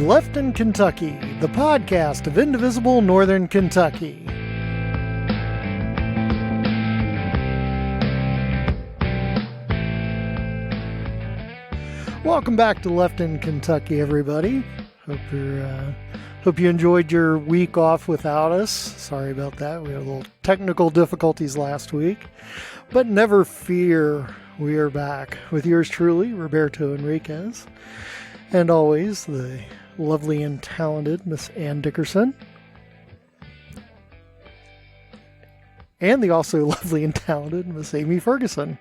Left in Kentucky, the podcast of indivisible Northern Kentucky. Welcome back to Left in Kentucky, everybody. Hope you enjoyed your week off without us. Sorry about that. We had a little technical difficulties last week. But never fear, we are back with yours truly, Roberto Henriquez. And always, the lovely and talented Miss Ann Dickerson. And the also lovely and talented Miss Amy Ferguson.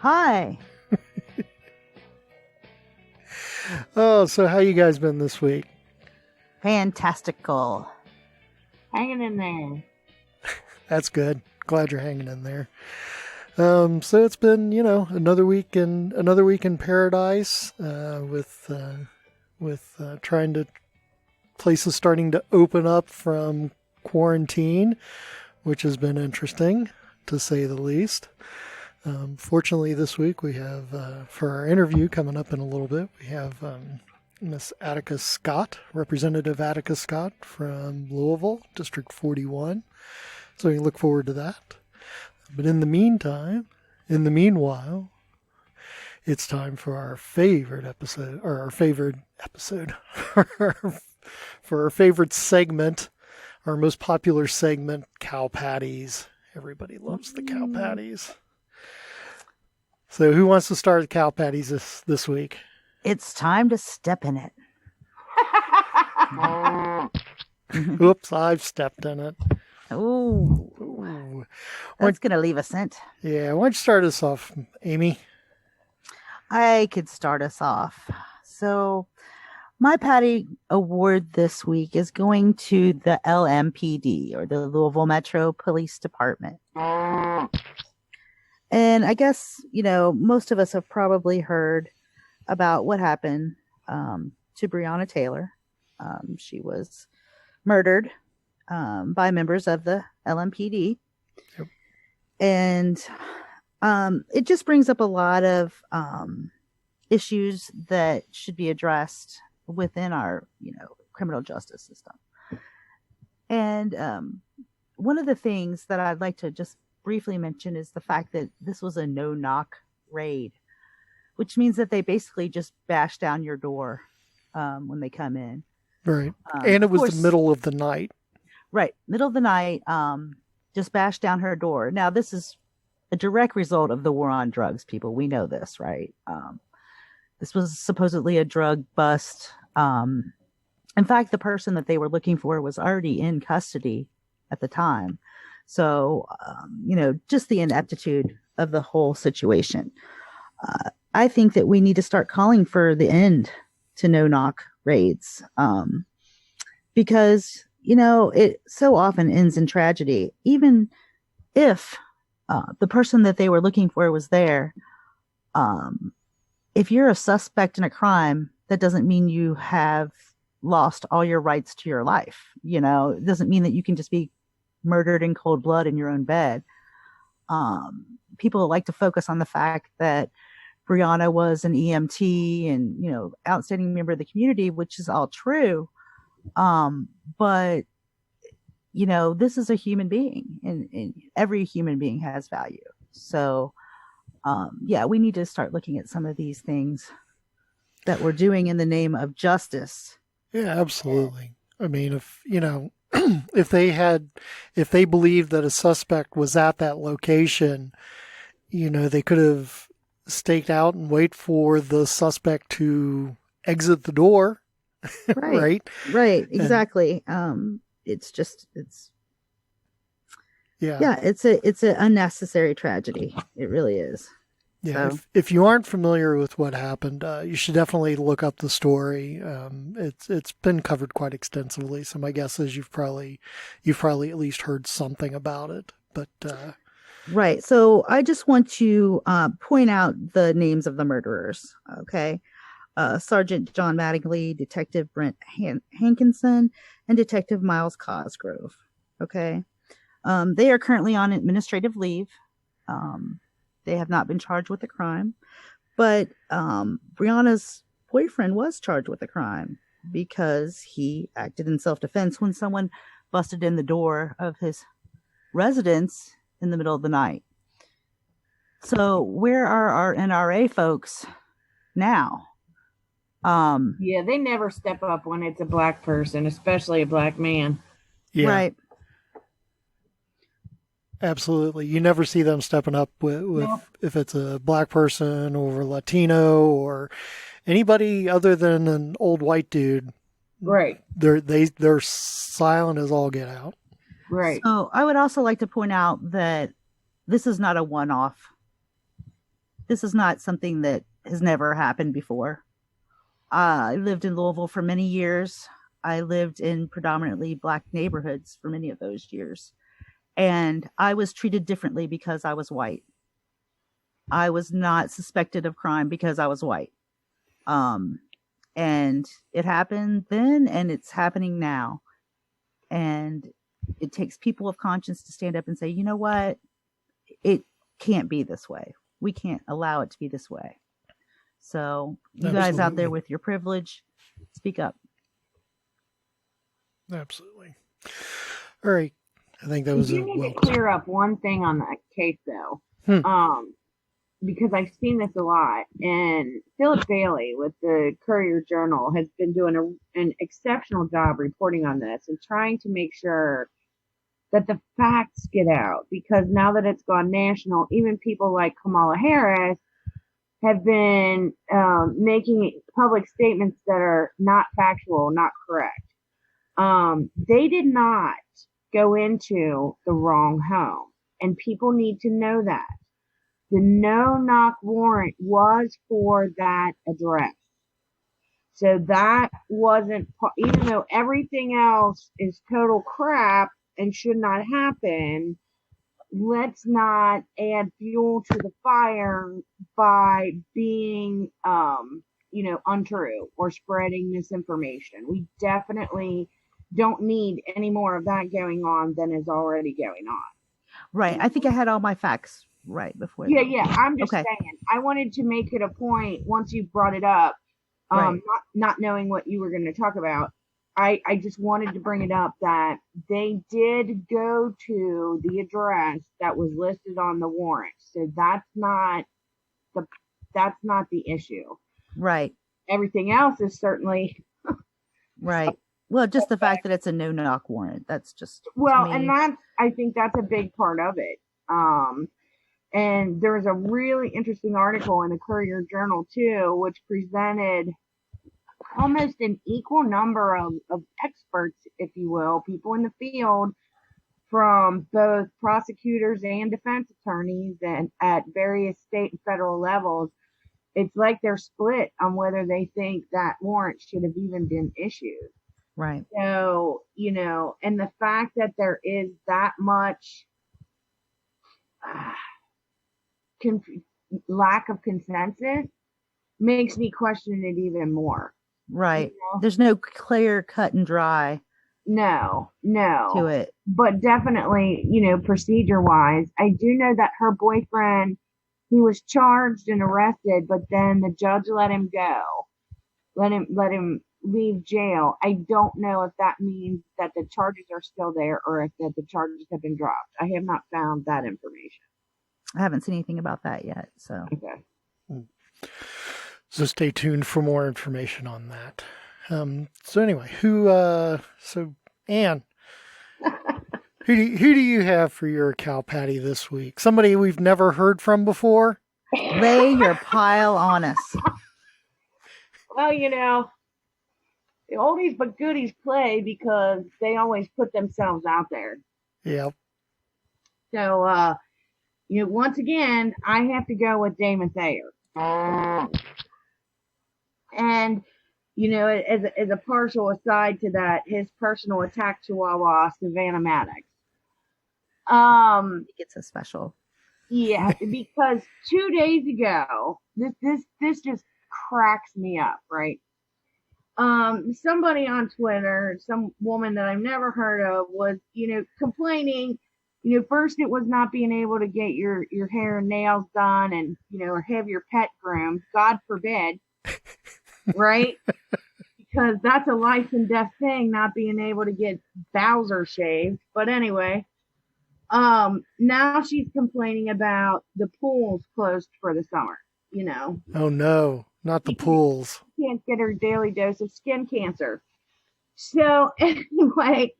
Hi. Oh, so how you guys been this week? Fantastical. Hanging in there. That's good. Glad you're hanging in there. So it's been, another week in paradise, with trying to places starting to open up from quarantine, which has been interesting to say the least. Fortunately, this week we have, for our interview coming up in a little bit, we have Miss Attica Scott, Representative Attica Scott from Louisville, District 41. So you look forward to that. But in the meanwhile, it's time for our favorite episode, for our favorite segment, our most popular segment, cow patties. Everybody loves the cow patties. So who wants to start the cow patties this week? It's time to step in it. Oops, I've stepped in it. Ooh. That's going to leave a scent. Yeah, why don't you start us off, Amy? I could start us off. So my patty award this week is going to the LMPD, or the Louisville Metro Police Department. And I guess, most of us have probably heard about what happened to Breonna Taylor. She was murdered by members of the LMPD. Yep. And it just brings up a lot of issues that should be addressed within our, criminal justice system. And one of the things that I'd like to just briefly mention is the fact that this was a no-knock raid, which means that they basically just bash down your door when they come in. Right. And it was the middle of the night. Right. Middle of the night, just bash down her door. Now, this is a direct result of the war on drugs, people. We know this, right? This was supposedly a drug bust. In fact, the person that they were looking for was already in custody at the time. So, just the ineptitude of the whole situation. I think that we need to start calling for the end to no-knock raids, because, it so often ends in tragedy. Even if the person that they were looking for was there, if you're a suspect in a crime, that doesn't mean you have lost all your rights to your life. It doesn't mean that you can just be murdered in cold blood in your own bed. People like to focus on the fact that Breonna was an EMT and, outstanding member of the community, which is all true. But, this is a human being, and every human being has value. So, we need to start looking at some of these things that we're doing in the name of justice. Yeah, absolutely. I mean, if they believed that a suspect was at that location, they could have staked out and wait for the suspect to exit the door. Right. Right. Exactly. It's an unnecessary tragedy. It really is. Yeah. So. If you aren't familiar with what happened, you should definitely look up the story. It's been covered quite extensively. So my guess is you've probably at least heard something about it. But right. So I just want to point out the names of the murderers. Okay. Sergeant John Mattingly, Detective Brent Hankinson, and Detective Miles Cosgrove. Okay. They are currently on administrative leave. They have not been charged with a crime, but Breonna's boyfriend was charged with a crime. because he acted in self-defense when someone busted in the door of his residence in the middle of the night. So where are our NRA folks now? Yeah, they never step up when it's a black person, especially a black man. Yeah, Right. absolutely. You never see them stepping up with Nope. if it's a black person or Latino or anybody other than an old white dude. Right. They're silent as all get out. Right. So I would also like to point out that this is not a one-off. This is not something that has never happened before. I lived in Louisville for many years. I lived in predominantly black neighborhoods for many of those years. And I was treated differently because I was white. I was not suspected of crime because I was white. And it happened then and it's happening now. And it takes people of conscience to stand up and say, you know what? It can't be this way. We can't allow it to be this way. So you guys out there with your privilege, speak up. Absolutely. All right. I think that was you need to clear up one thing on that case though. Because I've seen this a lot, and Philip Bailey with the Courier Journal has been doing an exceptional job reporting on this and trying to make sure that the facts get out, because now that it's gone national, even people like Kamala Harris have been making public statements that are not factual, not correct. They did not go into the wrong home, and people need to know that. The no-knock warrant was for that address. So that wasn't, even though everything else is total crap and should not happen, let's not add fuel to the fire by being, untrue or spreading misinformation. We definitely don't need any more of that going on than is already going on. Right. I think I had all my facts right before. Yeah. I'm just saying. I wanted to make it a point once you brought it up, not knowing what you were going to talk about. I just wanted to bring it up that they did go to the address that was listed on the warrant. So that's not the issue. Right. Everything else is certainly right. Well, just the fact that it's a no-knock warrant. That's just and I think that's a big part of it. And there was a really interesting article in the Courier Journal too, which presented almost an equal number of experts, if you will, people in the field from both prosecutors and defense attorneys and at various state and federal levels. It's like they're split on whether they think that warrant should have even been issued. Right. So, and the fact that there is that much lack of consensus makes me question it even more. Right. There's no clear cut and dry. No. To it. But definitely, procedure wise, I do know that her boyfriend, he was charged and arrested, but then the judge let him go, let him leave jail. I don't know if that means that the charges are still there or if that the charges have been dropped. I have not found that information. I haven't seen anything about that yet. So. Okay. So stay tuned for more information on that. So anyway, so Ann, who do you have for your cow patty this week? Somebody we've never heard from before? Lay your pile on us. Well, the oldies but goodies play because they always put themselves out there. Yep. So, once again, I have to go with Damon Thayer. And, as a partial aside to that, his personal attack chihuahua, Savannah Maddox. It's a special. Yeah, because 2 days ago, this just cracks me up, right? Somebody on Twitter, some woman that I've never heard of was, complaining, first it was not being able to get your hair and nails done and, or have your pet groomed, God forbid, right? because that's a life and death thing, not being able to get Bowser shaved. But anyway, now she's complaining about the pools closed for the summer. You know. Oh no, not the pools. She can't get her daily dose of skin cancer. So anyway,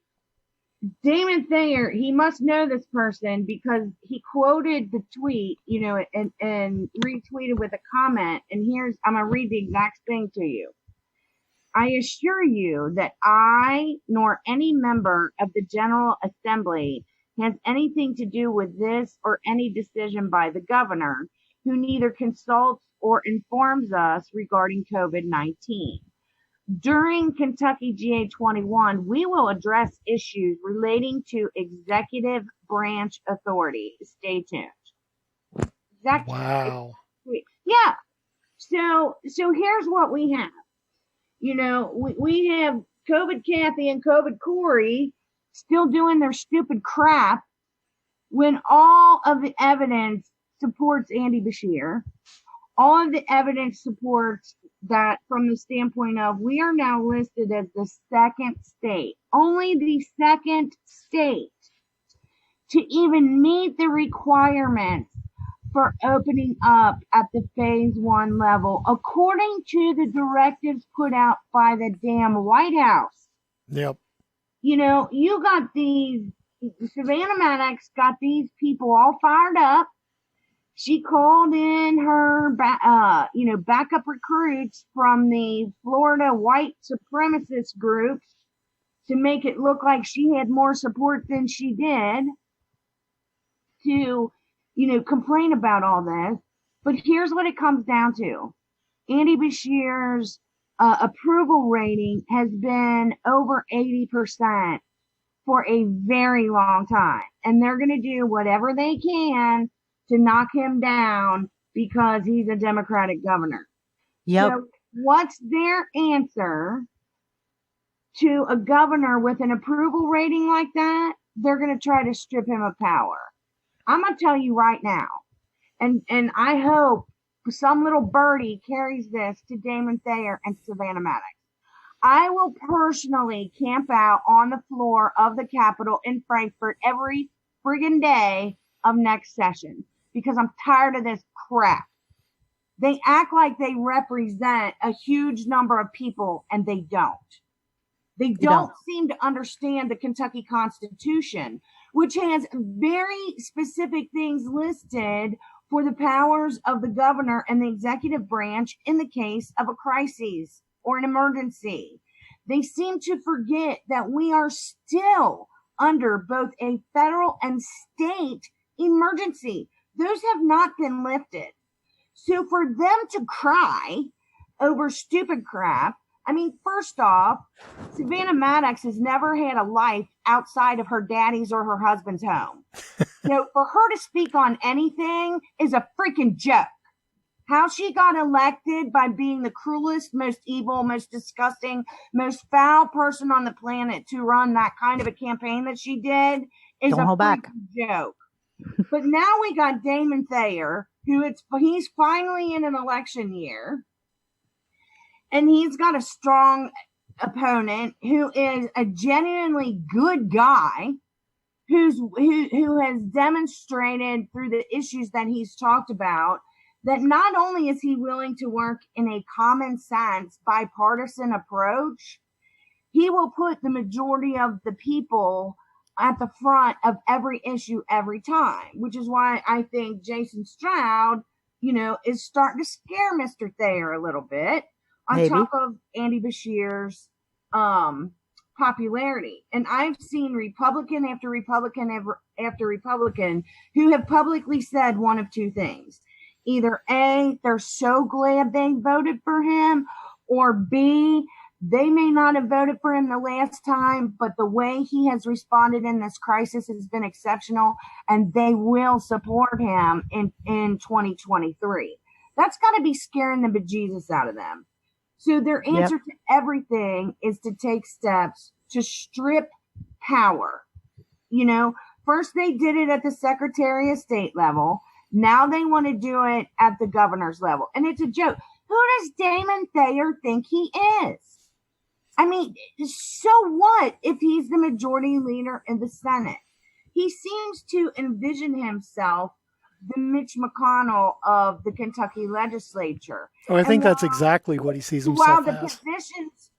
Damon Thayer, he must know this person because he quoted the tweet, you know, and retweeted with a comment. And I'm going to read the exact thing to you. I assure you that I nor any member of the General Assembly has anything to do with this or any decision by the governor, who neither consults or informs us regarding COVID-19. During Kentucky GA21, we will address issues relating to executive branch authority. Stay tuned. Wow. Yeah. So here's what we have. You know, we have COVID Kathy and COVID Corey still doing their stupid crap when all of the evidence supports Andy Beshear. All of the evidence supports that from the standpoint of we are now listed as the second state, only the second state to even meet the requirements for opening up at the phase 1 level, according to the directives put out by the damn White House. Yep. You know, you got Savannah Maddox got these people all fired up. She called in her, backup recruits from the Florida white supremacist groups to make it look like she had more support than she did to, complain about all this. But here's what it comes down to. Andy Beshear's approval rating has been over 80% for a very long time. And they're going to do whatever they can to knock him down because he's a Democratic governor. Yep. So what's their answer to a governor with an approval rating like that? They're going to try to strip him of power. I'm going to tell you right now, and I hope some little birdie carries this to Damon Thayer and Savannah Maddox. I will personally camp out on the floor of the Capitol in Frankfurt every friggin' day of next session, because I'm tired of this crap. They act like they represent a huge number of people, and they don't. They don't seem to understand the Kentucky Constitution, which has very specific things listed for the powers of the governor and the executive branch in the case of a crisis or an emergency. They seem to forget that we are still under both a federal and state emergency. Those have not been lifted. So for them to cry over stupid crap, I mean, first off, Savannah Maddox has never had a life outside of her daddy's or her husband's home. So for her to speak on anything is a freaking joke. How she got elected by being the cruelest, most evil, most disgusting, most foul person on the planet to run that kind of a campaign that she did is a freaking joke. But now we got Damon Thayer, he's finally in an election year, and he's got a strong opponent who is a genuinely good guy, who has demonstrated through the issues that he's talked about that not only is he willing to work in a common sense, bipartisan approach, he will put the majority of the people at the front of every issue every time, which is why I think Jason Stroud, is starting to scare Mr. Thayer a little bit on top of Andy Beshear's popularity. And I've seen Republican after Republican after Republican who have publicly said one of two things. Either A, they're so glad they voted for him, or B, they may not have voted for him the last time, but the way he has responded in this crisis has been exceptional, and they will support him in 2023. That's got to be scaring the bejesus out of them. So their answer to everything is to take steps to strip power. First they did it at the Secretary of State level. Now they want to do it at the governor's level. And it's a joke. Who does Damon Thayer think he is? I mean, so what if he's the majority leader in the Senate? He seems to envision himself the Mitch McConnell of the Kentucky legislature. Oh, I think that's exactly what he sees himself as.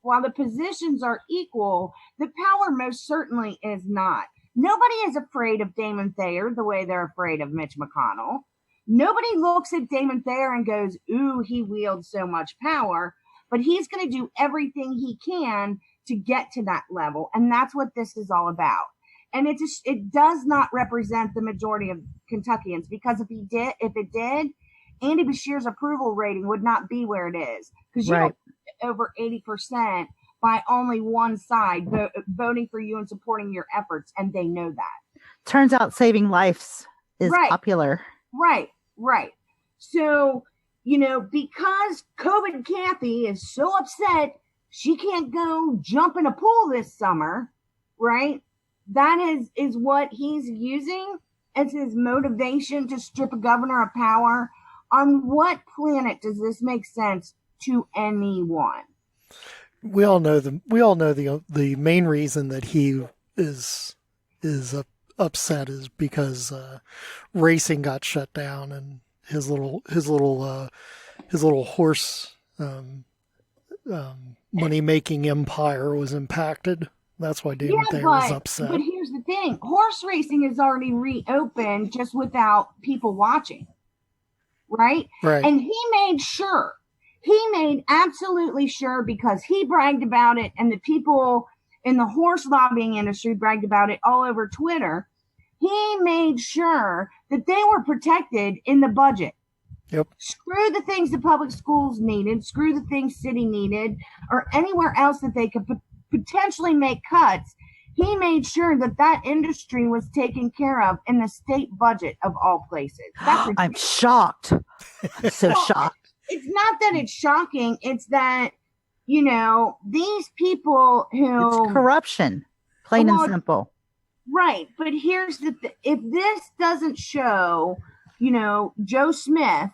While the positions are equal, the power most certainly is not. Nobody is afraid of Damon Thayer the way they're afraid of Mitch McConnell. Nobody looks at Damon Thayer and goes, ooh, he wields so much power, but he's going to do everything he can to get to that level. And that's what this is all about. And it does not represent the majority of Kentuckians, because if it did, Andy Beshear's approval rating would not be where it is, because you don't get over 80% by only one side voting for you and supporting your efforts, and they know that. Turns out saving lives is popular. Right. So, because COVID Kathy is so upset she can't go jump in a pool this summer, right? That is what he's using as his motivation to strip a governor of power. On what planet does this make sense to anyone? We all know the main reason that he is upset is because racing got shut down and his little horse money making empire was impacted. That's why Damon Thayer was upset. But here's the thing. Horse racing is already reopened just without people watching. Right? And he made absolutely sure, because he bragged about it and the people in the horse lobbying industry bragged about it all over Twitter. He made sure that they were protected in the budget. Yep. Screw the things the public schools needed, screw the things city needed, or anywhere else that they could potentially make cuts. He made sure that industry was taken care of in the state budget of all places. I'm shocked. I'm so shocked. It's not that it's shocking. It's that, these people who... It's corruption, plain and simple. Right. But here's the thing. If this doesn't show, Joe Smith,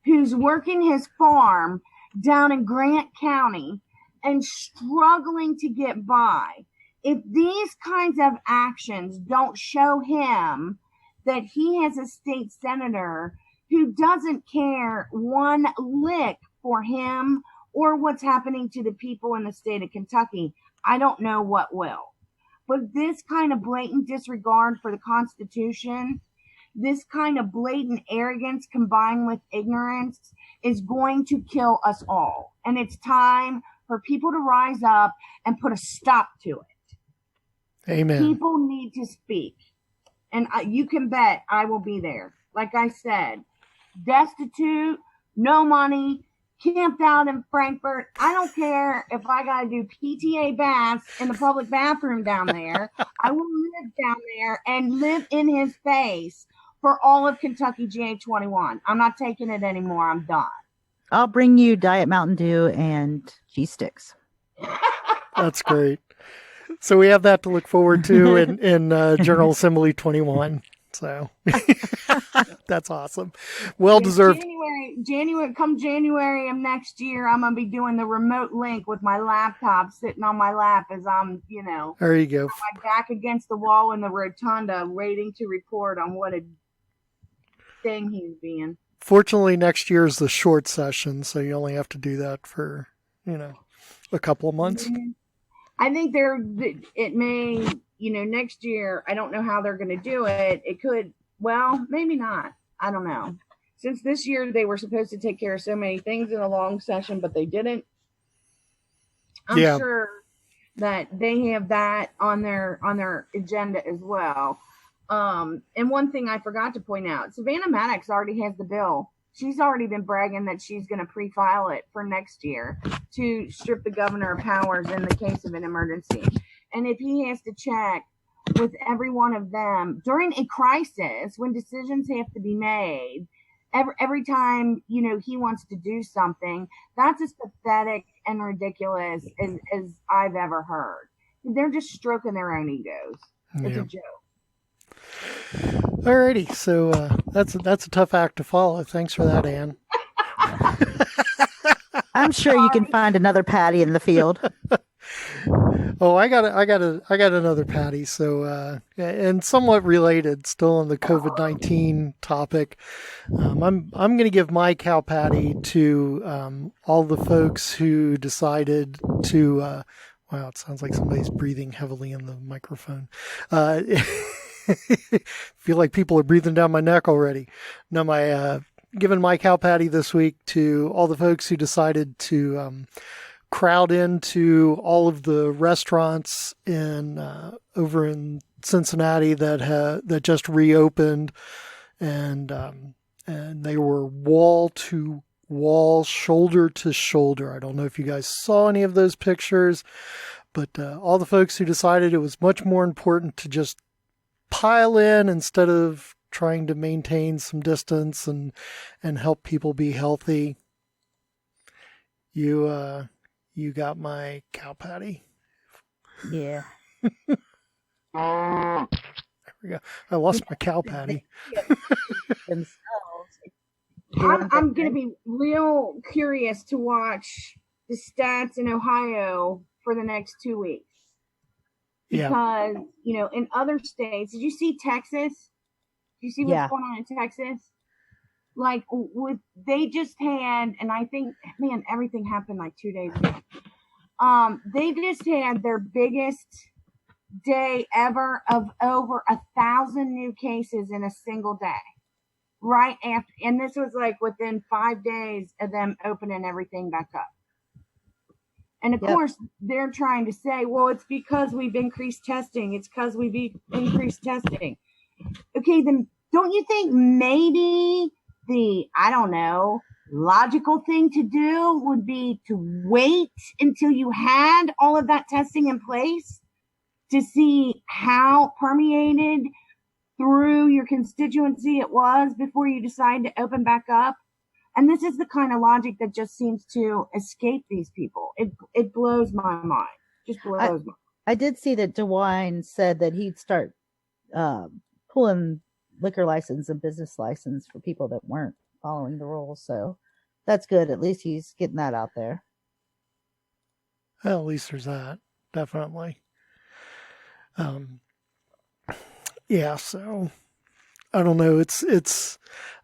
who's working his farm down in Grant County and struggling to get by, if these kinds of actions don't show him that he has a state senator who doesn't care one lick for him or what's happening to the people in the state of Kentucky, I don't know what will. But this kind of blatant disregard for the Constitution, this kind of blatant arrogance combined with ignorance is going to kill us all. And it's time for people to rise up and put a stop to it. Amen. People need to speak. And you can bet I will be there. Like I said, destitute, no money, camped out in Frankfurt. I don't care if I got to do PTA baths in the public bathroom down there. I will live down there and live in his face for all of Kentucky GA21. I'm not taking it anymore. I'm done. I'll bring you Diet Mountain Dew and cheese sticks. That's great. So we have that to look forward to in General Assembly 21. So that's awesome. Well deserved. Come January of next year, I'm going to be doing the remote link with my laptop sitting on my lap as I'm, there you go. My back against the wall in the rotunda waiting to report on what a thing he's being. Fortunately, next year is the short session, so you only have to do that for, a couple of months. Mm-hmm. I think it may, next year, I don't know how they're going to do it. It could, well, maybe not. I don't know. Since this year they were supposed to take care of so many things in a long session, but they didn't. I'm sure that they have that on their agenda as well. And one thing I forgot to point out, Savannah Maddox already has the bill. She's already been bragging that she's going to pre-file it for next year to strip the governor of powers in the case of an emergency. And if he has to check with every one of them during a crisis when decisions have to be made, every time, he wants to do something, that's as pathetic and ridiculous as I've ever heard. They're just stroking their own egos. It's a joke. Alrighty, so that's a tough act to follow. Thanks for that, Ann. I'm sure you can find another Patty in the field. Oh, I got another patty. So, and somewhat related, still on the COVID-19 topic. I'm going to give my cow patty to all the folks who decided to. Wow, it sounds like somebody's breathing heavily in the microphone. Feel like people are breathing down my neck already. No, giving my cow patty this week to all the folks who decided to crowd into all of the restaurants in over in Cincinnati that just reopened, and they were wall to wall, shoulder to shoulder. I don't know if you guys saw any of those pictures, but all the folks who decided it was much more important to just pile in instead of trying to maintain some distance and help people be healthy. You got my cow patty. Yeah. There we go. I lost my cow patty. Themselves. I'm going to be real curious to watch the stats in Ohio for the next 2 weeks. Because, in other states, did you see Texas? Did you see what's going on in Texas? Like, they just had, and I think, man, everything happened like 2 days ago. They just had their biggest day ever of over 1,000 new cases in a single day. Right after, and this was like within 5 days of them opening everything back up. And of course, they're trying to say, well, it's because we've increased testing. It's because we've increased testing. Okay, then don't you think maybe the, I don't know, logical thing to do would be to wait until you had all of that testing in place to see how permeated through your constituency it was before you decide to open back up? And this is the kind of logic that just seems to escape these people. It blows my mind. Just blows my mind. I did see that DeWine said that he'd start pulling liquor license and business license for people that weren't following the rules. So that's good. At least he's getting that out there. Well, at least there's that. Definitely. Yeah, so I don't know.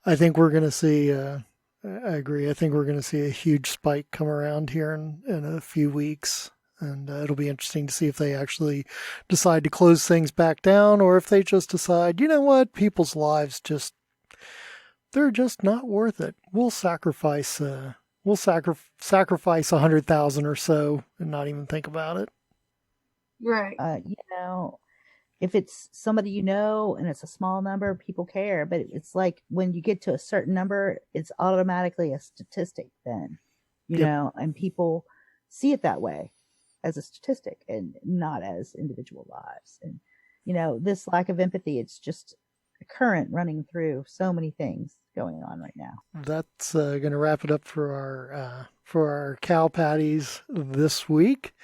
I think we're going to see, I agree. I think we're going to see a huge spike come around here in a few weeks. And it'll be interesting to see if they actually decide to close things back down or if they just decide, you know what, people's lives they're just not worth it. We'll sacrifice 100,000 or so and not even think about it. Right. If it's somebody and it's a small number, people care. But it's like when you get to a certain number, it's automatically a statistic then, and people see it that way as a statistic and not as individual lives. And, this lack of empathy, it's just a current running through so many things going on right now. That's going to wrap it up for our cow patties this week.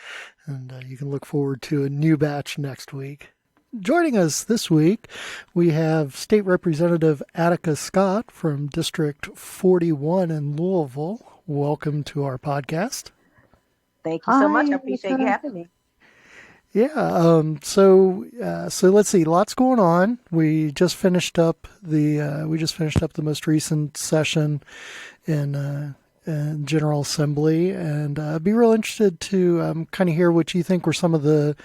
And you can look forward to a new batch next week. Joining us this week, we have State Representative Attica Scott from District 41 in Louisville. Welcome to our podcast. Thank you so much. I appreciate you having me. Yeah. So let's see. Lots going on. We just finished up the most recent session in General Assembly, and I'd be real interested to kind of hear what you think were some of the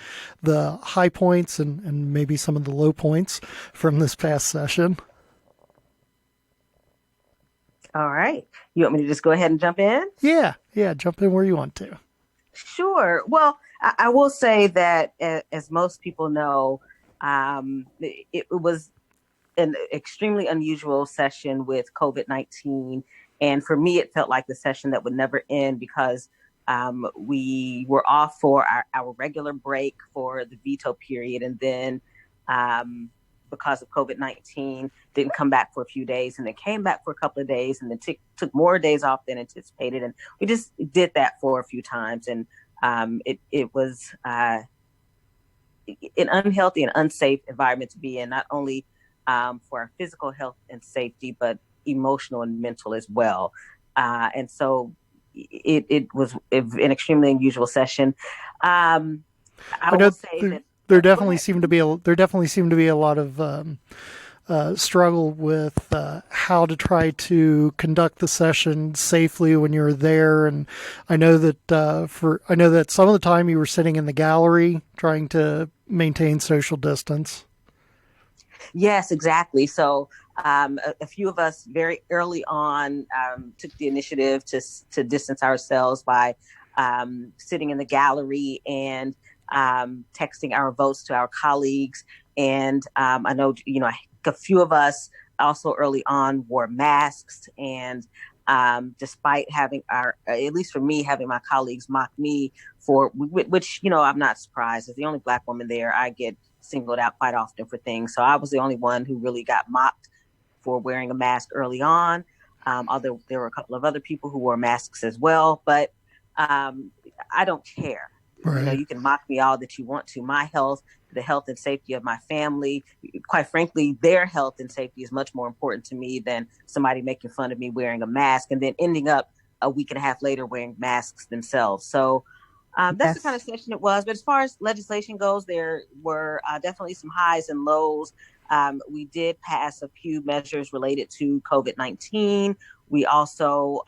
high points and maybe some of the low points from this past session. All right. You want me to just go ahead and jump in? Yeah. Jump in where you want to. Sure. Well, I will say that as most people know, it was an extremely unusual session with COVID-19. And for me, it felt like the session that would never end because we were off for our regular break for the veto period. And then because of COVID-19, didn't come back for a few days and then came back for a couple of days and then took more days off than anticipated. And we just did that for a few times. And it was an unhealthy and unsafe environment to be in, not only for our physical health and safety, but emotional and mental as well. And so it was an extremely unusual session. I I know will say that. there Go definitely ahead. seemed to be a lot of struggle with how to try to conduct the session safely when you were there. And I know that I know that some of the time you were sitting in the gallery trying to maintain social distance. Yes, exactly. So a few of us very early on took the initiative to distance ourselves by sitting in the gallery and texting our votes to our colleagues. And I know, a few of us also early on wore masks. And despite having at least for me, having my colleagues mock me for which, I'm not surprised. As the only Black woman there, I get singled out quite often for things. So I was the only one who really got mocked for wearing a mask early on. Although there were a couple of other people who wore masks as well, but I don't care. Right. You can mock me all that you want to. My health, the health and safety of my family, quite frankly, their health and safety is much more important to me than somebody making fun of me wearing a mask and then ending up a week and a half later wearing masks themselves. So that's the kind of session it was. But as far as legislation goes, there were definitely some highs and lows. We did pass a few measures related to COVID-19. We also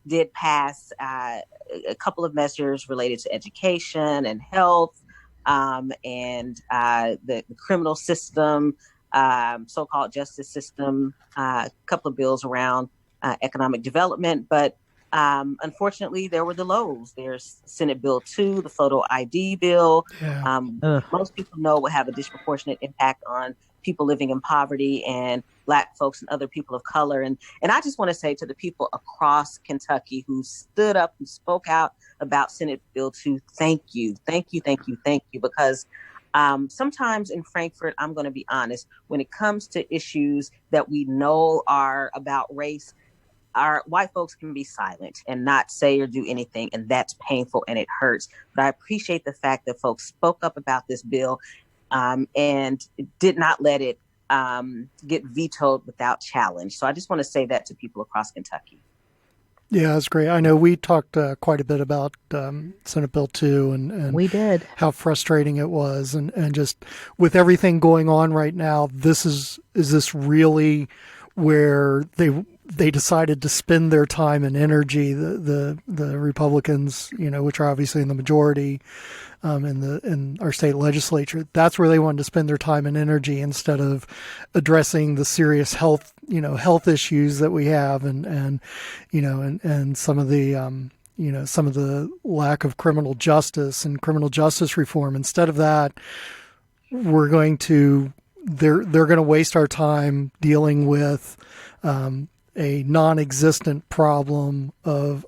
did pass a couple of measures related to education and health and the criminal system, so-called justice system, a couple of bills around economic development. But unfortunately, there were the lows. There's Senate Bill 2, the photo ID bill. Yeah. Most people know will have a disproportionate impact on people living in poverty and Black folks and other people of color. And I just want to say to the people across Kentucky who stood up and spoke out about Senate Bill 2, thank you, thank you, thank you, thank you. Because sometimes in Frankfurt, I'm going to be honest, when it comes to issues that we know are about race, our white folks can be silent and not say or do anything, and that's painful and it hurts. But I appreciate the fact that folks spoke up about this bill and did not let it get vetoed without challenge. So I just want to say that to people across Kentucky. Yeah, that's great. I know we talked quite a bit about Senate Bill 2 and we did how frustrating it was. And just with everything going on right now, is this really where they decided to spend their time and energy, the Republicans, which are obviously in the majority in our state legislature, that's where they wanted to spend their time and energy instead of addressing the serious health issues that we have and some of the some of the lack of criminal justice and criminal justice reform. Instead of that, they're going to waste our time dealing with a non-existent problem of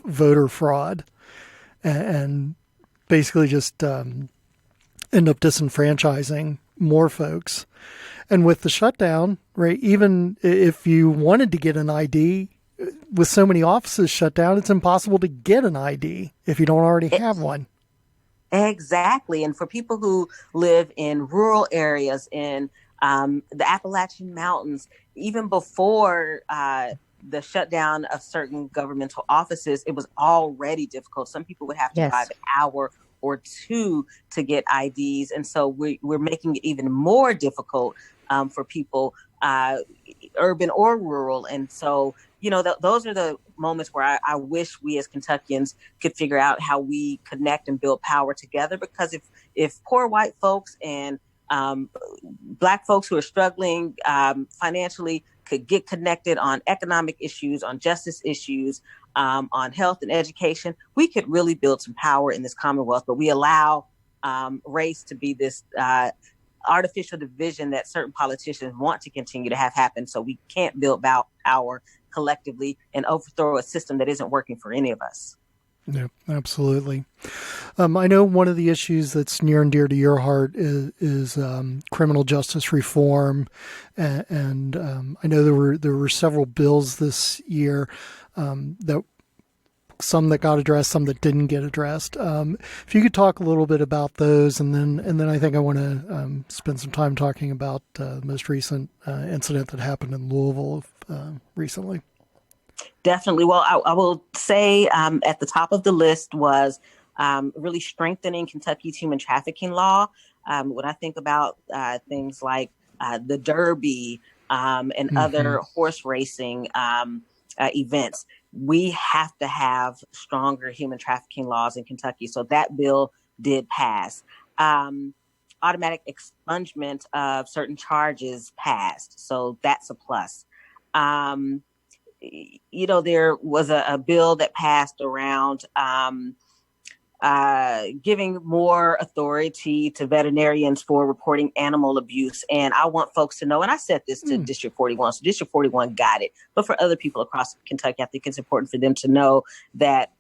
voter fraud and basically just end up disenfranchising more folks. And with the shutdown, right, even if you wanted to get an ID, with so many offices shut down, it's impossible to get an ID if you don't already have one. Exactly. And for people who live in rural areas in the Appalachian Mountains, even before the shutdown of certain governmental offices, it was already difficult. Some people would have to drive an hour or two to get IDs. And so we're making it even more difficult for people, urban or rural. And so, those are the moments where I wish we as Kentuckians could figure out how we connect and build power together. Because if poor white folks and Black folks who are struggling financially could get connected on economic issues, on justice issues, on health and education, we could really build some power in this Commonwealth. But we allow race to be this artificial division that certain politicians want to continue to have happen. So we can't build power collectively and overthrow a system that isn't working for any of us. Yeah, absolutely. I know one of the issues that's near and dear to your heart is criminal justice reform, and I know there were several bills this year that some that got addressed, some that didn't get addressed. If you could talk a little bit about those, and then I think I want to spend some time talking about the most recent incident that happened in Louisville recently. Definitely. Well, I will say at the top of the list was really strengthening Kentucky's human trafficking law. When I think about things like the Derby and other horse racing events, we have to have stronger human trafficking laws in Kentucky. So that bill did pass. Automatic expungement of certain charges passed. So that's a plus. There was a bill that passed around giving more authority to veterinarians for reporting animal abuse. And I want folks to know, and I said this to District 41, so District 41 got it. But for other people across Kentucky, I think it's important for them to know that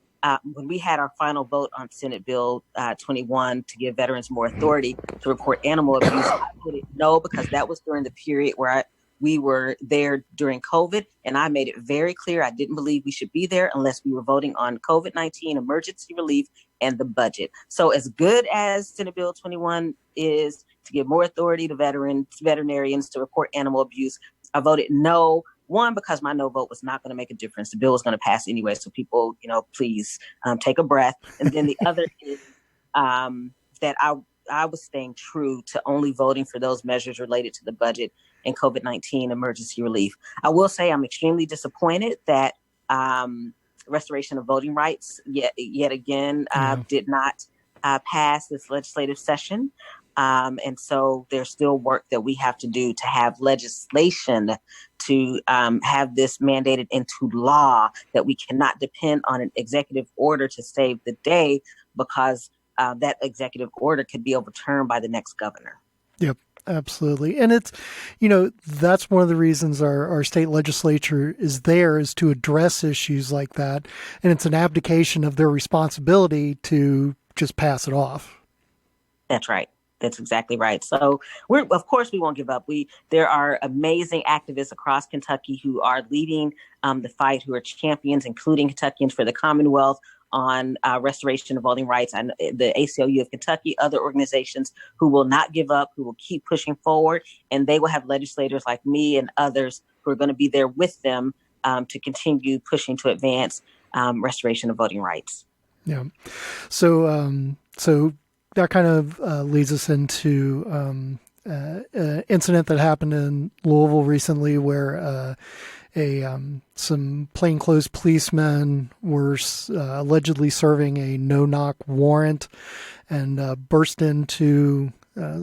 when we had our final vote on Senate Bill 21 to give veterans more authority to report animal abuse, I voted no, because that was during the period where we were there during COVID, and I made it very clear I didn't believe we should be there unless we were voting on COVID-19 emergency relief and the budget. So as good as Senate Bill 21 is to give more authority to veterinarians to report animal abuse, I voted no. One, because my no vote was not going to make a difference. The bill was going to pass anyway. So people, please take a breath. And then the other is that I was staying true to only voting for those measures related to the budget and COVID-19 emergency relief. I will say I'm extremely disappointed that restoration of voting rights yet again did not pass this legislative session. And so there's still work that we have to do to have legislation to have this mandated into law, that we cannot depend on an executive order to save the day, because that executive order could be overturned by the next governor. Yep, absolutely. And it's, that's one of the reasons our state legislature is there, is to address issues like that. And it's an abdication of their responsibility to just pass it off. That's right. That's exactly right. So of course we won't give up. There are amazing activists across Kentucky who are leading the fight, who are champions, including Kentuckians for the Commonwealth, on restoration of voting rights, and the ACLU of Kentucky, other organizations who will not give up, who will keep pushing forward, and they will have legislators like me and others who are going to be there with them to continue pushing to advance restoration of voting rights. Yeah. So that kind of leads us into an incident that happened in Louisville recently, where some plainclothes policemen were allegedly serving a no-knock warrant and burst into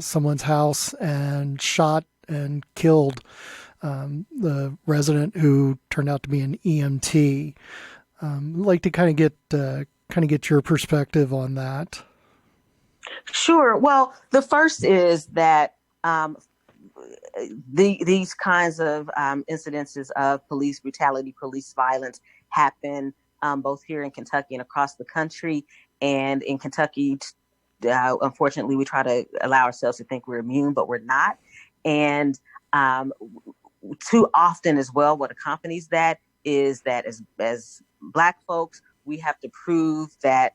someone's house and shot and killed the resident, who turned out to be an EMT. I'd like to kind of get your perspective on that. Sure. Well, the first is that these kinds of incidences of police brutality, police violence happen both here in Kentucky and across the country. And in Kentucky, unfortunately, we try to allow ourselves to think we're immune, but we're not. And too often as well, what accompanies that is that as Black folks, we have to prove that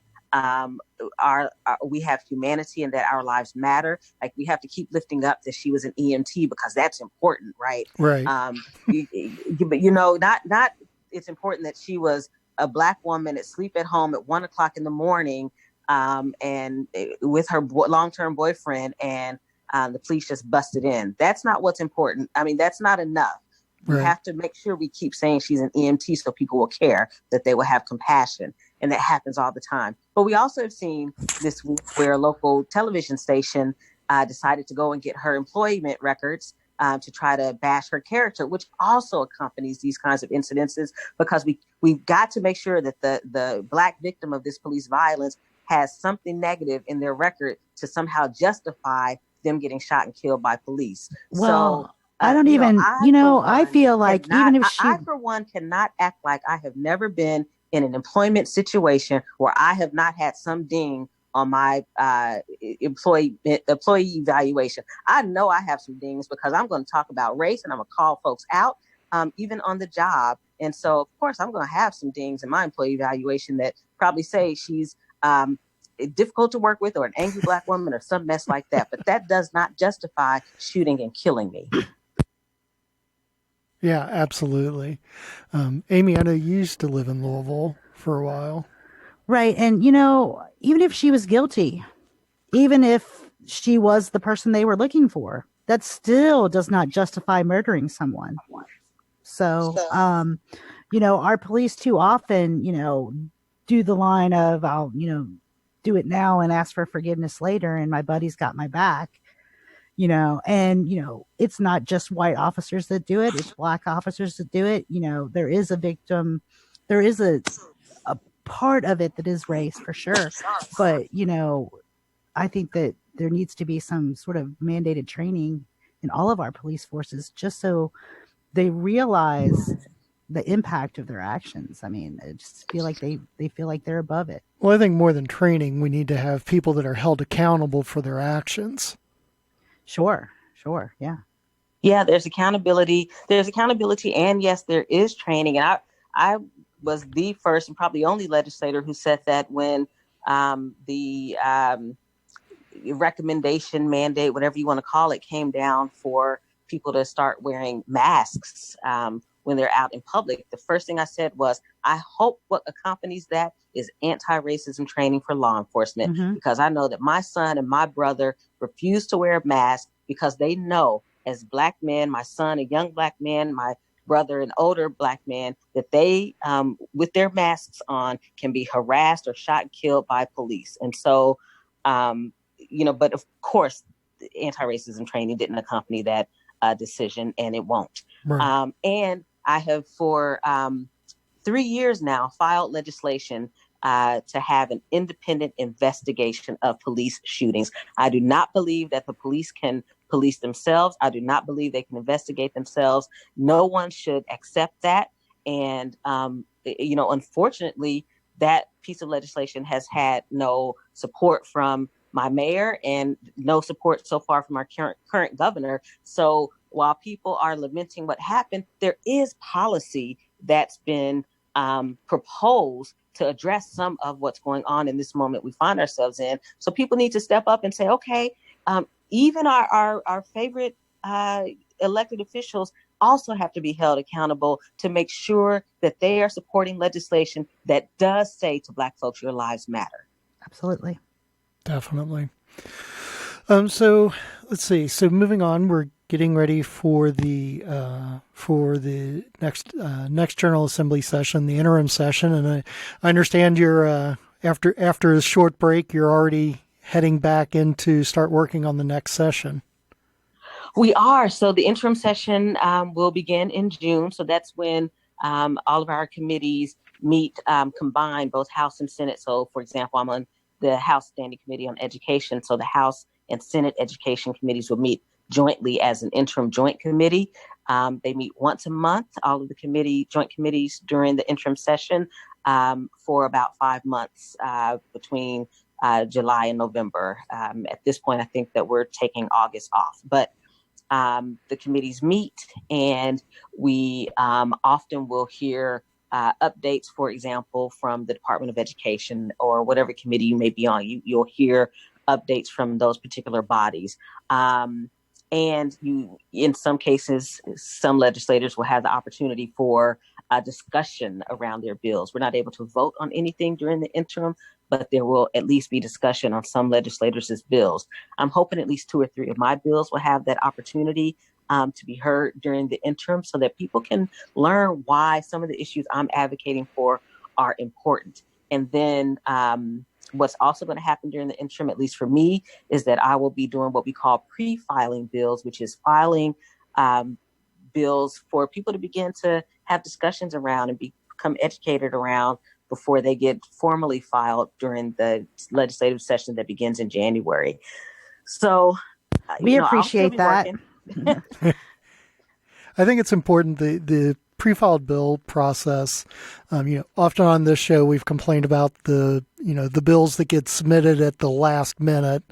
we have humanity and that our lives matter. Like, we have to keep lifting up that she was an EMT, because that's important, right? Right. But not it's important that she was a Black woman asleep at home at 1:00 in the morning, and with her long-term boyfriend, and the police just busted in. That's not what's important. I mean, that's not enough. We have to make sure we keep saying she's an EMT so people will care, that they will have compassion. And that happens all the time. But we also have seen this week where a local television station decided to go and get her employment records to try to bash her character, which also accompanies these kinds of incidences, because we've got to make sure that the Black victim of this police violence has something negative in their record to somehow justify them getting shot and killed by police. Well, So I don't I feel like even if she... I, for one, cannot act like I have never been in an employment situation where I have not had some ding on my employee evaluation. I know I have some dings, because I'm going to talk about race and I'm going to call folks out, even on the job. And so, of course, I'm going to have some dings in my employee evaluation that probably say she's difficult to work with, or an angry Black woman, or some mess like that. But that does not justify shooting and killing me. Yeah, absolutely. Amy, I know you used to live in Louisville for a while. Right. And, even if she was guilty, even if she was the person they were looking for, that still does not justify murdering someone. So, our police too often, do the line of, I'll, do it now and ask for forgiveness later, and my buddy's got my back. And it's not just white officers that do it, it's black officers that do it. There is a victim, there is a part of it that is race for sure, but I think that there needs to be some sort of mandated training in all of our police forces, just so they realize the impact of their actions. I mean, I just feel like they feel like they're above it. Well, I think more than training, we need to have people that are held accountable for their actions. Sure, yeah. Yeah, there's accountability. There's accountability, and yes, there is training. And I was the first and probably only legislator who said that when the recommendation, mandate, whatever you want to call it, came down for people to start wearing masks when they're out in public. The first thing I said was, I hope what accompanies that is anti-racism training for law enforcement, because I know that my son and my brother refuse to wear a mask because they know, as Black men, my son, a young Black man, my brother, an older Black man, that they, with their masks on, can be harassed or shot and killed by police. And so, but of course, anti-racism training didn't accompany that decision, and it won't. Right. And I have for 3 years now filed legislation to have an independent investigation of police shootings. I do not believe that the police can police themselves. I do not believe they can investigate themselves. No one should accept that. And, unfortunately, that piece of legislation has had no support from my mayor and no support so far from our current governor. So while people are lamenting what happened, there is policy that's been proposed to address some of what's going on in this moment we find ourselves in. So people need to step up and say, okay, even our favorite elected officials also have to be held accountable to make sure that they are supporting legislation that does say to Black folks, your lives matter. Absolutely. Definitely. So let's see. So moving on, we're getting ready for the next General Assembly session, the interim session, and I understand you're after a short break, you're already heading back in to start working on the next session. We are. So the interim session will begin in June. So that's when all of our committees meet combined, both House and Senate. So, for example, I'm on the House Standing Committee on Education. So the House and Senate Education Committees will meet jointly as an interim joint committee. They meet once a month, all of the joint committees during the interim session for about 5 months between July and November. At this point, I think that we're taking August off. But the committees meet, and we often will hear updates, for example, from the Department of Education or whatever committee you may be on. You'll hear updates from those particular bodies. And in some cases, some legislators will have the opportunity for a discussion around their bills. We're not able to vote on anything during the interim, but there will at least be discussion on some legislators' bills. I'm hoping at least 2 or 3 of my bills will have that opportunity to be heard during the interim, so that people can learn why some of the issues I'm advocating for are important. And then what's also going to happen during the interim, at least for me, is that I will be doing what we call pre-filing bills, which is filing bills for people to begin to have discussions around and become educated around before they get formally filed during the legislative session that begins in January. So we appreciate that. I think it's important, the pre-filed bill process. Often on this show, we've complained about the the bills that get submitted at the last minute.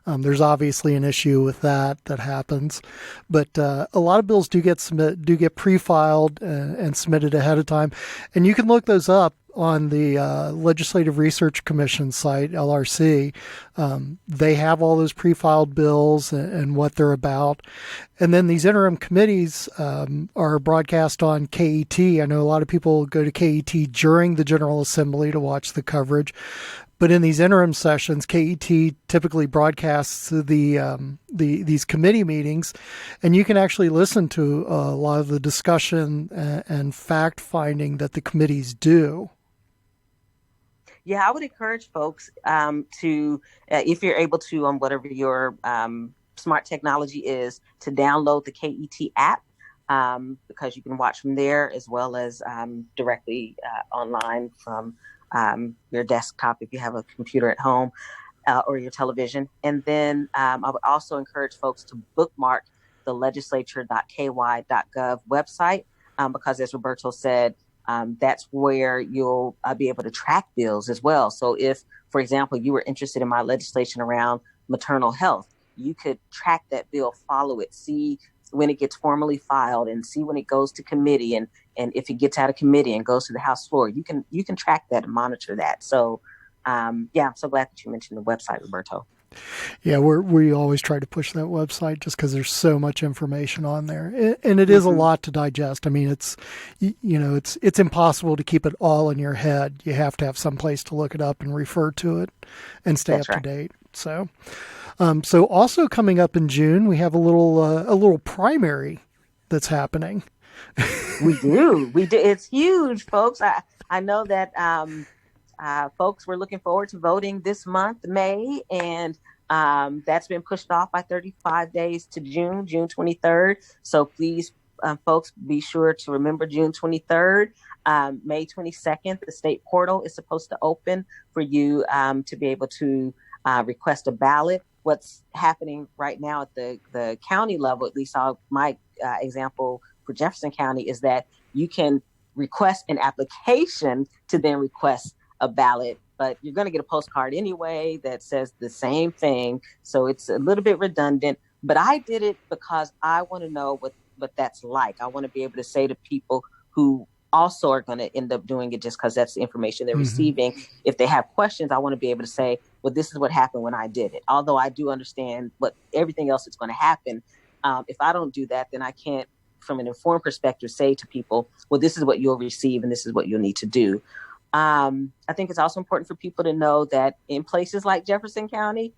There's obviously an issue with that happens, but a lot of bills do get pre-filed and submitted ahead of time, and you can look those up on the Legislative Research Commission site, LRC. They have all those pre-filed bills and what they're about. And then these interim committees are broadcast on KET. I know a lot of people go to KET during the General Assembly to watch the coverage. But in these interim sessions, KET typically broadcasts these committee meetings, and you can actually listen to a lot of the discussion and fact finding that the committees do. Yeah, I would encourage folks to, if you're able to, on whatever your smart technology is, to download the KET app because you can watch from there as well as directly online from your desktop if you have a computer at home or your television. And then I would also encourage folks to bookmark the legislature.ky.gov website because, as Roberto said, that's where you'll be able to track bills as well. So if, for example, you were interested in my legislation around maternal health, you could track that bill, follow it, see when it gets formally filed and see when it goes to committee. And if it gets out of committee and goes to the House floor, you can track that and monitor that. So, I'm so glad that you mentioned the website, Roberto. Yeah, we always try to push that website just because there's so much information on there, and it is a lot to digest. I mean, it's impossible to keep it all in your head. You have to have some place to look it up and refer to it, and stay up to date. So, so also coming up in June, we have a little primary that's happening. We do. It's huge, folks. I know that. Folks, we're looking forward to voting this month, May, and that's been pushed off by 35 days to June 23rd. So please, folks, be sure to remember June 23rd. May 22nd, the state portal is supposed to open for you to be able to request a ballot. What's happening right now at the county level, at least my example for Jefferson County, is that you can request an application to then request a ballot, but you're going to get a postcard anyway that says the same thing. So it's a little bit redundant, but I did it because I want to know what that's like. I want to be able to say to people who also are going to end up doing it just because that's the information they're receiving. If they have questions, I want to be able to say, well, this is what happened when I did it. Although I do understand everything else that's going to happen. If I don't do that, then I can't, from an informed perspective, say to people, well, this is what you'll receive and this is what you'll need to do. I think it's also important for people to know that in places like Jefferson County,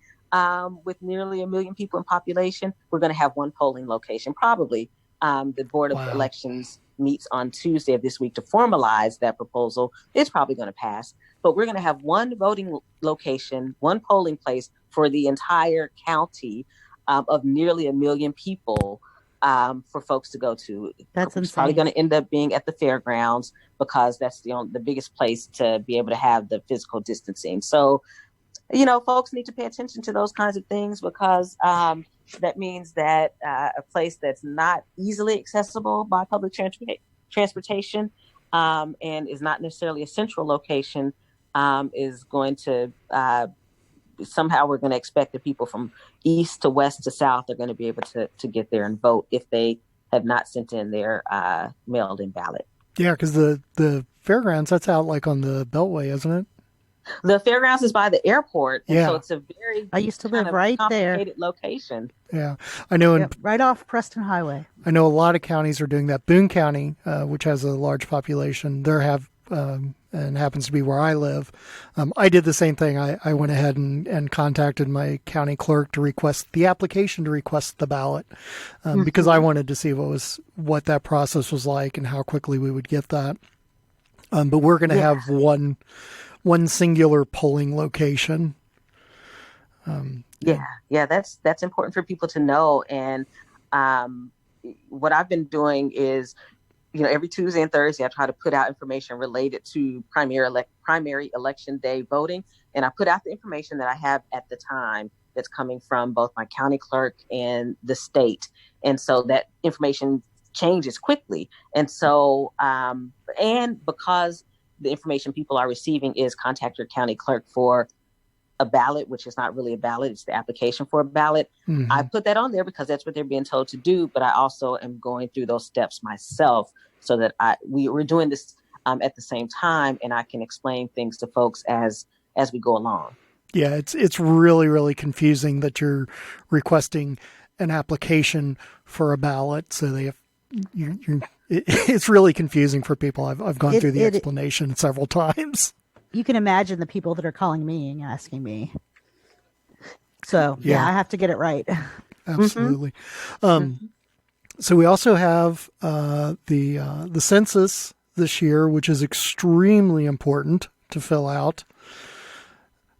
with nearly 1 million people in population, we're going to have one polling location. Probably the Board of Elections meets on Tuesday of this week to formalize that proposal. It's probably going to pass, but we're going to have one voting location, one polling place for the entire county of nearly 1 million people. For folks to go to. That's it's insane. Probably going to end up being at the fairgrounds because that's the biggest place to be able to have the physical distancing. So, folks need to pay attention to those kinds of things because that means that a place that's not easily accessible by public transportation and is not necessarily a central location is going to somehow we're going to expect the people from east to west to south are going to be able to get there and vote if they have not sent in their mailed-in ballot. Yeah, because the fairgrounds, that's out like on the Beltway, isn't it? The fairgrounds is by the airport, and so it's a very I used to live right there. Complicated location. Yeah, I know. Right off Preston Highway. I know a lot of counties are doing that. Boone County, which has a large population, and happens to be where I live. I did the same thing. I went ahead and contacted my county clerk to request the application to request the ballot because I wanted to see what that process was like and how quickly we would get that. But we're going to have one singular polling location. That's important for people to know. And what I've been doing is, every Tuesday and Thursday, I try to put out information related to primary election day voting. And I put out the information that I have at the time that's coming from both my county clerk and the state. And so that information changes quickly. And so, and because the information people are receiving is contact your county clerk for a ballot, which is not really a ballot. It's the application for a ballot. Mm-hmm. I put that on there because that's what they're being told to do. But I also am going through those steps myself so that we're doing this at the same time, and I can explain things to folks as we go along. Yeah, it's really, really confusing that you're requesting an application for a ballot. So they have, it's really confusing for people. I've gone through the explanation several times. You can imagine the people that are calling me and asking me. So yeah, I have to get it right. Absolutely. Mm-hmm. So we also have the census this year, which is extremely important to fill out.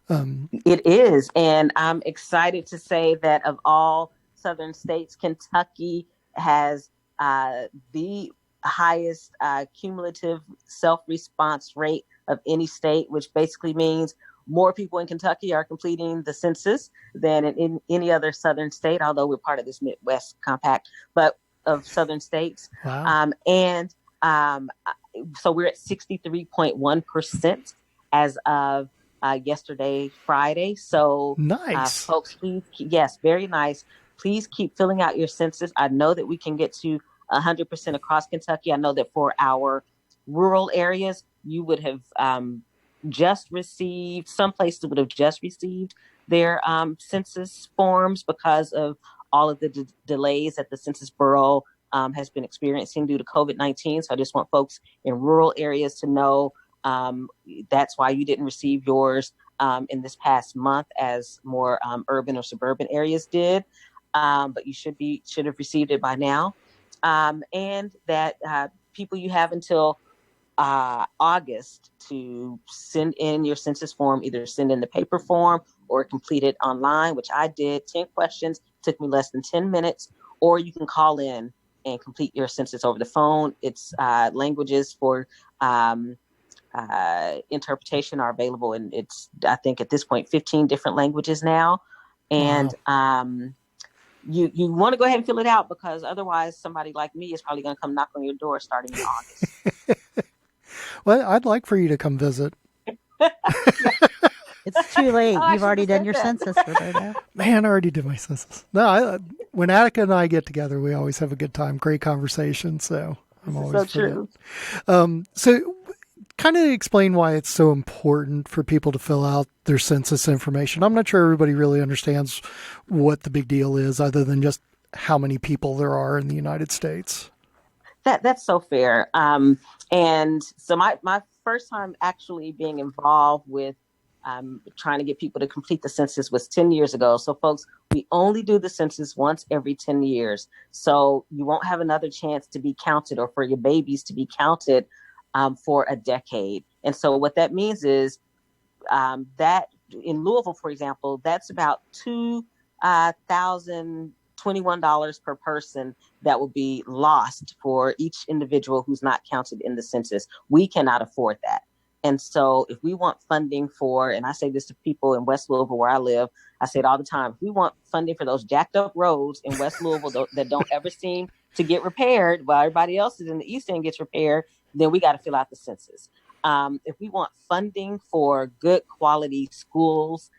It is, and I'm excited to say that of all southern states, Kentucky has the highest cumulative self-response rate of any state, which basically means more people in Kentucky are completing the census than in any other southern state, although we're part of this Midwest compact, but of southern states. Wow. So we're at 63.1% as of yesterday, Friday. So nice. Folks, please, yes, very nice. Please keep filling out your census. I know that we can get to 100% across Kentucky. I know that for our rural areas, you would have just received, some places would have just received their census forms because of all of the delays that the Census Bureau has been experiencing due to COVID-19. So I just want folks in rural areas to know that's why you didn't receive yours in this past month as more urban or suburban areas did. But you should have received it by now. And that people, you have until August to send in your census form, either send in the paper form or complete it online, which I did. 10 questions, took me less than 10 minutes, or you can call in and complete your census over the phone. It's languages for interpretation are available, and it's, I think at this point, 15 different languages now. And wow. You want to go ahead and fill it out, because otherwise somebody like me is probably going to come knock on your door starting in August. Well, I'd like for you to come visit. It's too late. You've already done your census, Roberto. Man, I already did my census. No, when Attica and I get together, we always have a good time. Great conversation. So I'm always so true. So kind of explain why it's so important for people to fill out their census information. I'm not sure everybody really understands what the big deal is, other than just how many people there are in the United States. That's so fair. And so my first time actually being involved with trying to get people to complete the census was 10 years ago. So folks, we only do the census once every 10 years. So you won't have another chance to be counted, or for your babies to be counted for a decade. And so what that means is that in Louisville, for example, that's about $2,021 per person that will be lost for each individual who's not counted in the census. We cannot afford that. And so if we want funding for, and I say this to people in West Louisville where I live, I say it all the time, if we want funding for those jacked up roads in West Louisville that don't ever seem to get repaired while everybody else is in the East End gets repaired, then we got to fill out the census. If we want funding for good quality schools,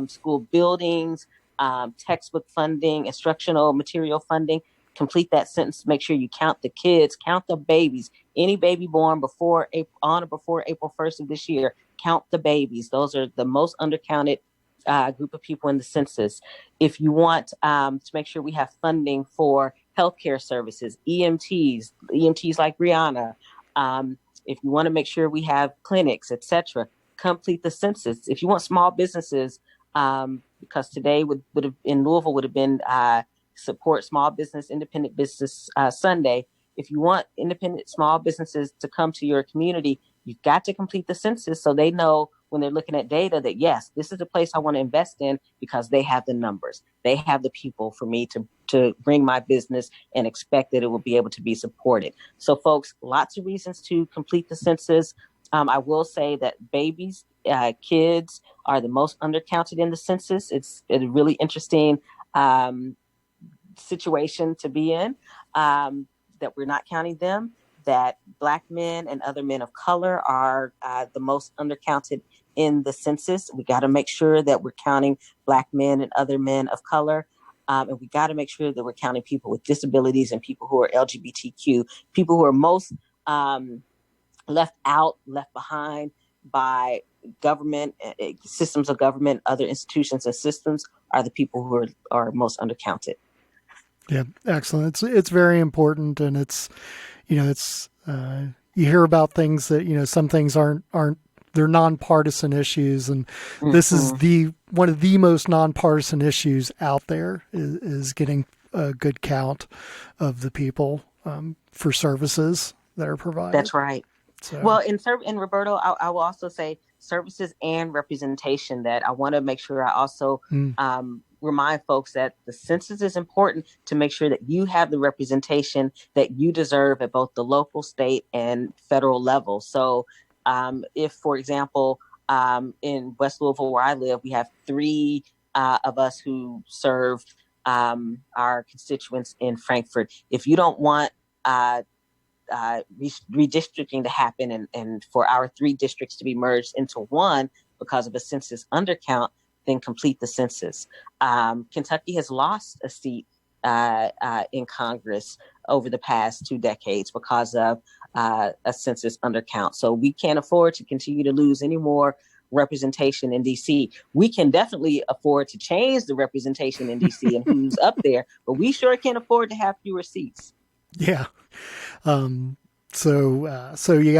school buildings, textbook funding, instructional material funding, complete that census. Make sure you count the kids, count the babies. Any baby born on or before April 1st of this year, count the babies. Those are the most undercounted group of people in the census. If you want to make sure we have funding for healthcare services, EMTs like Breonna, if you want to make sure we have clinics, etc., complete the census. If you want small businesses, because today would have in Louisville would have been support small business, independent business Sunday. If you want independent small businesses to come to your community, you've got to complete the census so they know when they're looking at data that, yes, this is the place I want to invest in because they have the numbers. They have the people for me to bring my business and expect that it will be able to be supported. So folks, lots of reasons to complete the census. I will say that babies, kids are the most undercounted in the census. It's a really interesting situation to be in, that we're not counting them. that Black men and other men of color are the most undercounted in the census. We got to make sure that we're counting Black men and other men of color. And we got to make sure that we're counting people with disabilities and people who are LGBTQ, people who are most left out, left behind by government, systems of government, other institutions and systems are the people who are most undercounted. Yeah, excellent. It's very important, and it's you hear about things that some things aren't they're nonpartisan issues, and this is one of the most nonpartisan issues out there is getting a good count of the people for services that are provided. That's right. So. Well, in Roberto, I will also say services and representation. That I want to make sure I also remind folks that the census is important to make sure that you have the representation that you deserve at both the local, state, and federal level. So if, for example, in West Louisville, where I live, we have 3 of us who serve our constituents in Frankfort. If you don't want redistricting to happen and for our 3 districts to be merged into one because of a census undercount, then complete the census. Kentucky has lost a seat in Congress over the past 2 decades because of a census undercount. So we can't afford to continue to lose any more representation in DC. We can definitely afford to change the representation in DC and who's up there, but we sure can't afford to have fewer seats. Yeah. So you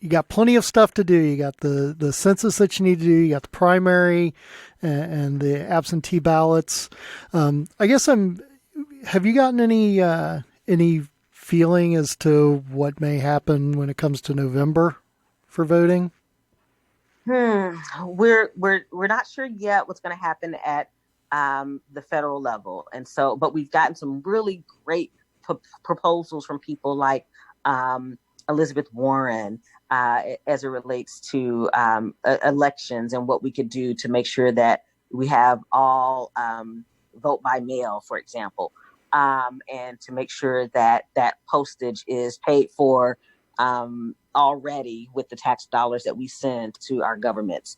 got plenty of stuff to do. You got the census that you need to do. You got the primary and the absentee ballots. I guess have you gotten any feeling as to what may happen when it comes to November for voting? We're not sure yet what's going to happen at the federal level. And so, but we've gotten some really great proposals from people like Elizabeth Warren as it relates to elections and what we could do to make sure that we have all vote by mail, for example, and to make sure that that postage is paid for already with the tax dollars that we send to our governments,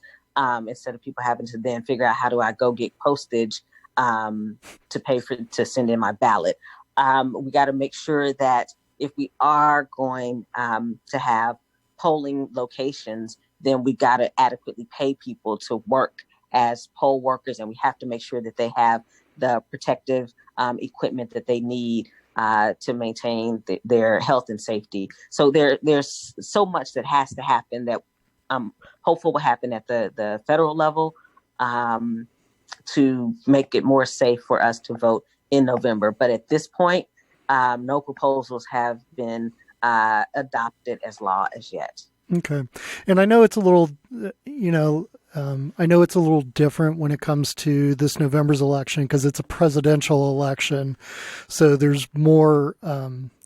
instead of people having to then figure out how do I go get postage to send in my ballot. We got to make sure that if we are going to have polling locations, then we got to adequately pay people to work as poll workers, and we have to make sure that they have the protective equipment that they need to maintain their health and safety. So there's so much that has to happen that I'm hopeful will happen at the federal level to make it more safe for us to vote in November. But at this point, no proposals have been adopted as law as yet. Okay. And I know it's a little, I know it's a little different when it comes to this November's election because it's a presidential election. So there's more,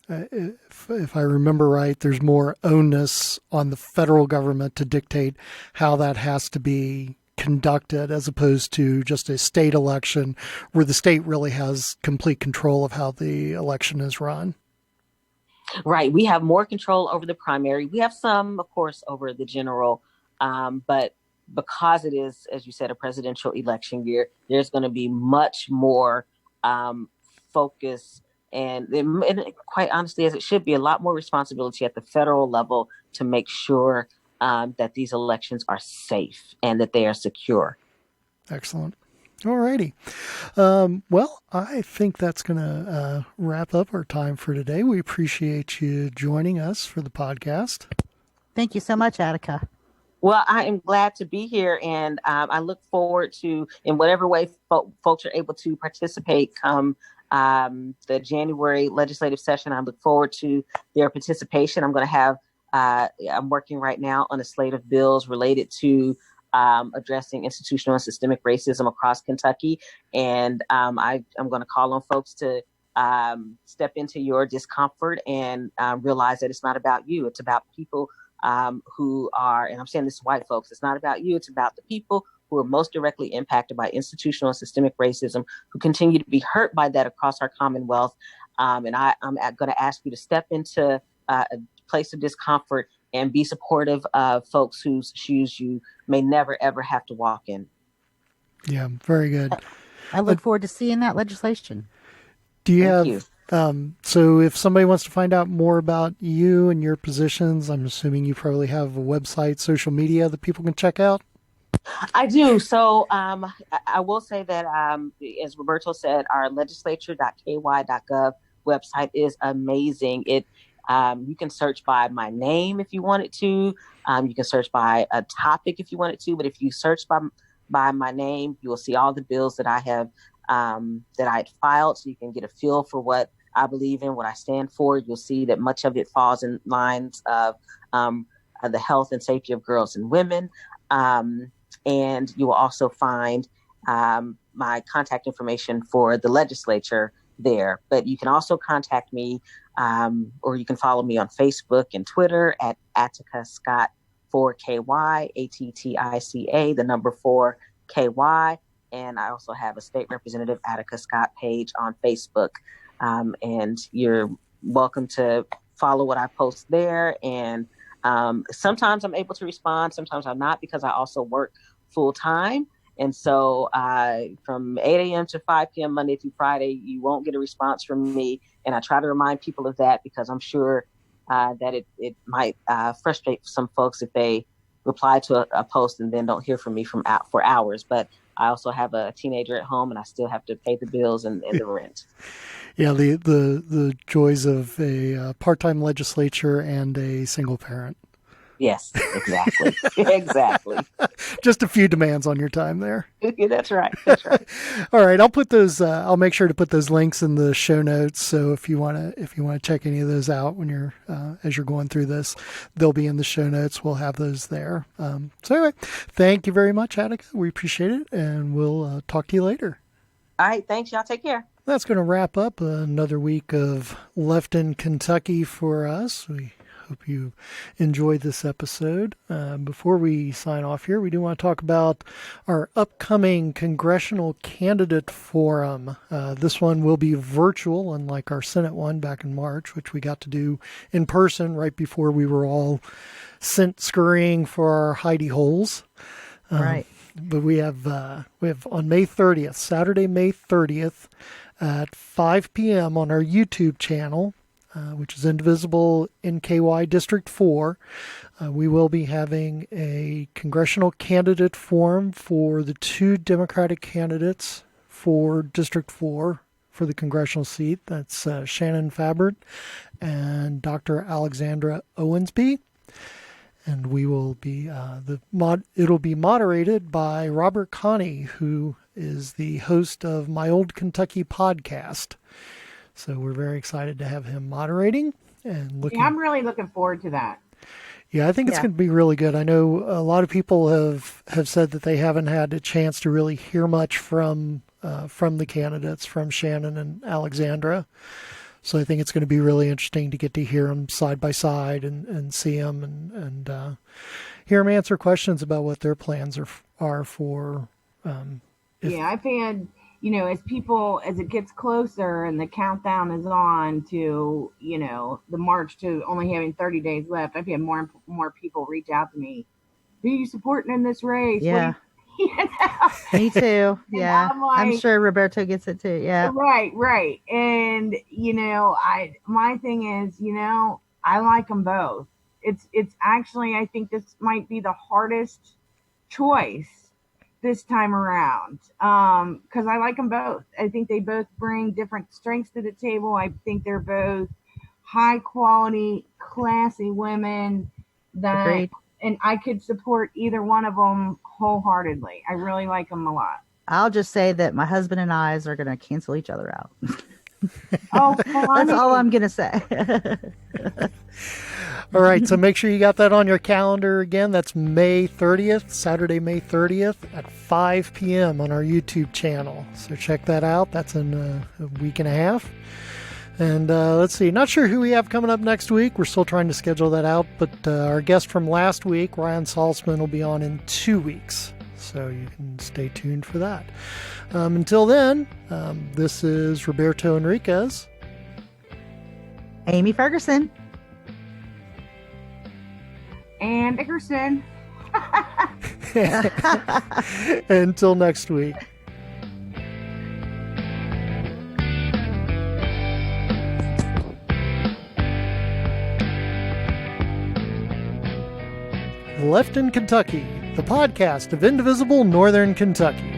if I remember right, there's more onus on the federal government to dictate how that has to be conducted as opposed to just a state election where the state really has complete control of how the election is run. Right. We have more control over the primary. We have some, of course, over the general. But because it is, as you said, a presidential election year, there's going to be much more focus and quite honestly, as it should be, a lot more responsibility at the federal level to make sure that these elections are safe and that they are secure. Excellent. All righty. Well, I think that's going to wrap up our time for today. We appreciate you joining us for the podcast. Thank you so much, Attica. Well, I am glad to be here, and I look forward to, in whatever way folks are able to participate come the January legislative session. I look forward to their participation. I'm going to have, I'm working right now on a slate of bills related to addressing institutional and systemic racism across Kentucky. And I'm going to call on folks to step into your discomfort and realize that it's not about you. It's about people who are, and I'm saying this to white folks, it's not about you. It's about the people who are most directly impacted by institutional and systemic racism, who continue to be hurt by that across our Commonwealth. And I'm going to ask you to step into a place of discomfort, and be supportive of folks whose shoes you may never, ever have to walk in. Yeah, very good. I look forward to seeing that legislation. Do you Thank have, you. so if somebody wants to find out more about you and your positions, I'm assuming you probably have a website, social media that people can check out? I do. So I will say that, as Roberto said, our legislature.ky.gov website is amazing. You can search by my name if you wanted to. You can search by a topic if you wanted to. But if you search by my name, you will see all the bills that I have that I had filed, so you can get a feel for what I believe in, what I stand for. You'll see that much of it falls in lines of the health and safety of girls and women. And you will also find my contact information for the legislature there. But you can also contact me, or you can follow me on Facebook and Twitter at Attica Scott 4KY, ATTICA, the number 4KY. And I also have a State Representative Attica Scott page on Facebook. And you're welcome to follow what I post there. And sometimes I'm able to respond, sometimes I'm not, because I also work full time. And so from 8 a.m. to 5 p.m. Monday through Friday, you won't get a response from me. And I try to remind people of that, because I'm sure that it might frustrate some folks if they reply to a post and then don't hear from me for hours. But I also have a teenager at home, and I still have to pay the bills and the rent. Yeah, the joys of a part-time legislature and a single parent. Yes, exactly. Exactly. Just a few demands on your time there. That's right. That's right. All right, I'll put those. I'll make sure to put those links in the show notes. So if you want to check any of those out when you're as you're going through this, they'll be in the show notes. We'll have those there. So anyway, thank you very much, Attica. We appreciate it, and we'll talk to you later. All right. Thanks, y'all. Take care. That's going to wrap up another week of Left in Kentucky for us. We hope you enjoyed this episode. Before we sign off here, we do want to talk about our upcoming Congressional Candidate Forum. This one will be virtual, unlike our Senate one back in March, which we got to do in person right before we were all sent scurrying for our hidey holes. Right. But we have on May 30th, Saturday, May 30th, at 5 p.m. on our YouTube channel, which is Indivisible NKY District 4. We will be having a congressional candidate forum for the two Democratic candidates for District 4 for the congressional seat. That's Shannon Fabert and Dr. Alexandra Owensby. And we will be it'll be moderated by Robert Connie, who is the host of My Old Kentucky podcast. So we're very excited to have him moderating and looking. Yeah, I'm really looking forward to that. Yeah, I think it's going to be really good. I know a lot of people have said that they haven't had a chance to really hear much from the candidates, from Shannon and Alexandra. So I think it's going to be really interesting to get to hear them side by side and see them and hear them answer questions about what their plans are for. I've had, as it gets closer and the countdown is on to, the march to only having 30 days left, I've had more and more people reach out to me. Who are you supporting in this race? Yeah. Me too. Yeah. I'm sure Roberto gets it too. Yeah. Right. And, my thing is, I like them both. It's actually, I think this might be the hardest choice this time around. Cause I like them both. I think they both bring different strengths to the table. I think they're both high quality, classy women that, Agreed. And I could support either one of them wholeheartedly. I really like them a lot. I'll just say that my husband and I are going to cancel each other out. Oh, that's all I'm going to say. All right. So make sure you got that on your calendar again. That's May 30th, Saturday, May 30th at 5 p.m. on our YouTube channel. So check that out. That's in a week and a half. And let's see, not sure who we have coming up next week. We're still trying to schedule that out, but our guest from last week, Ryan Salzman, will be on in 2 weeks. So you can stay tuned for that. Until then, this is Roberto Henriquez. Amy Ferguson. And Dickerson. Until next week. Left in Kentucky, the podcast of Indivisible Northern Kentucky.